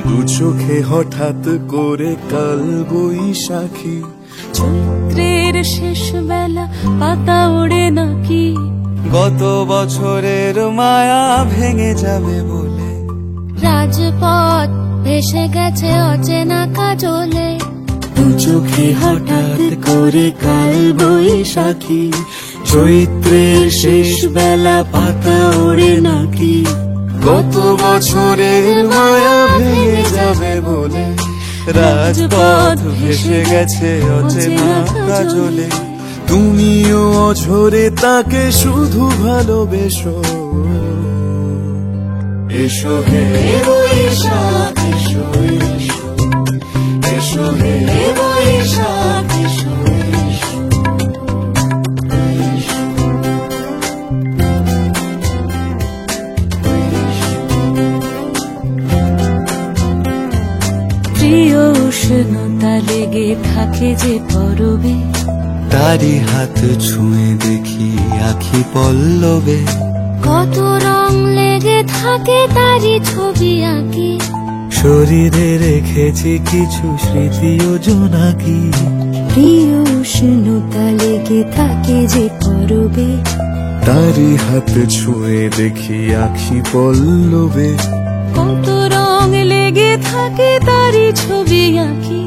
দু চোখে হঠাৎ করে কাল বৈশাখী, চৈত্রের শেষ বেলা পাতা ওড়ে নাকি, গত বছরের মায়া ভেঙে যাবে বলে, রাজপথ ভেসে গেছে অচেনা কাজলে। দু চোখে হঠাৎ করে কাল বৈশাখী, চৈত্রের শেষ বেলা পাতা ওড়ে নাকি, গত বছরের মায়া ভেঙে যাবে বলে, রাজপথ ভেসে গেছে অচেনা কাজলে। তুমিও অঝরে তাকে শুধু ভালোবেসো, এসো হে বৈশাখ এসো এসো, এসো হে বৈশাখ এসো এসো। প্রিয় উষ্ণতা লেগে থাকে যে পরবে, তারি হাত ছুঁয়ে দেখি আখি পল্লবে, কত রং লেগে থাকে তারি ছবি আঁকি, শরীরে রেখেছি কিছু স্মৃতি ও জোনাকি। প্রিয় উষ্ণতা লেগে থাকে যে পরবে, তারি হাত ছুঁয়ে দেখি আখি পল্লবে, কত রং লেগে থাকে তারি ছবি আঁকি,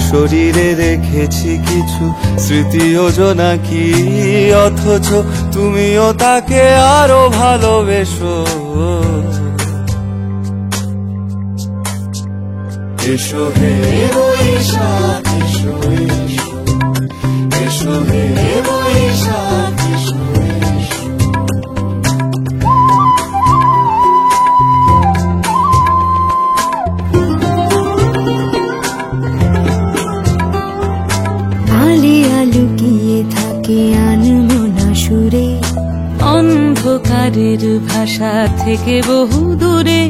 শরীরে রেখেছি কিছু স্মৃতি ও জোনাকি। অথচ তুমিও তাকে আরো ভালোবেসো, এসো হে বৈশাখ এসো এসো, এসো হে বৈশাখ এসো এসো। আলিয়া লুকিয়ে থাকে আনমনা সুরে, অন্ধকারের ভাষা থেকে বহু দূরে,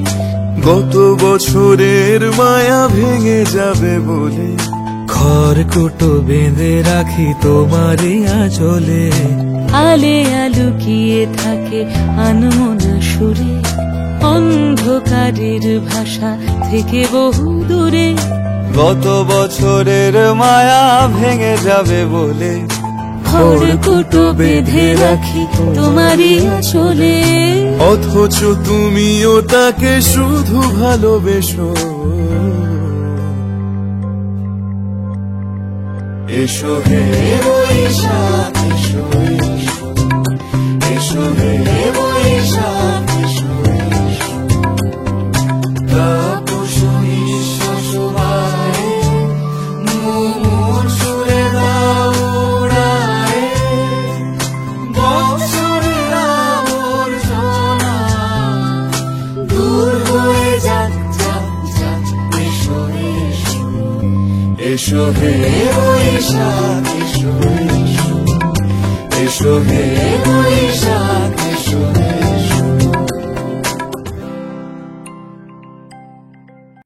গত বছরের মায়া ভেঙে যাবে বলে, খড়কুটো বেঁধে রাখি তোমারই আঁচলে। আলিয়া লুকিয়ে থাকে আনমনা সুরে, অন্ধকারের ভাষা থেকে বহু দূরে, গত বছরের মায়া ভেঙে যাবে বলে, খড়কুটো বেঁধে রাখি তোমারই আঁচলে। অথচ তুমিও তাকে শুধু ভালোবেসো, এসো হে বৈশাখ এসো এসো, এসো হে বৈশাখ এসো এসো। তাপস নিঃশ্বাস বাড়ে, মুমুর সুরে দাও উড়ায়ে, বৎসরের আবর্জনা দূর হয়ে যাক যাক যাক, এসো এসো, এসো হে বৈশাখ এসো এসো, এসো হে বৈশাখ এসো এসো।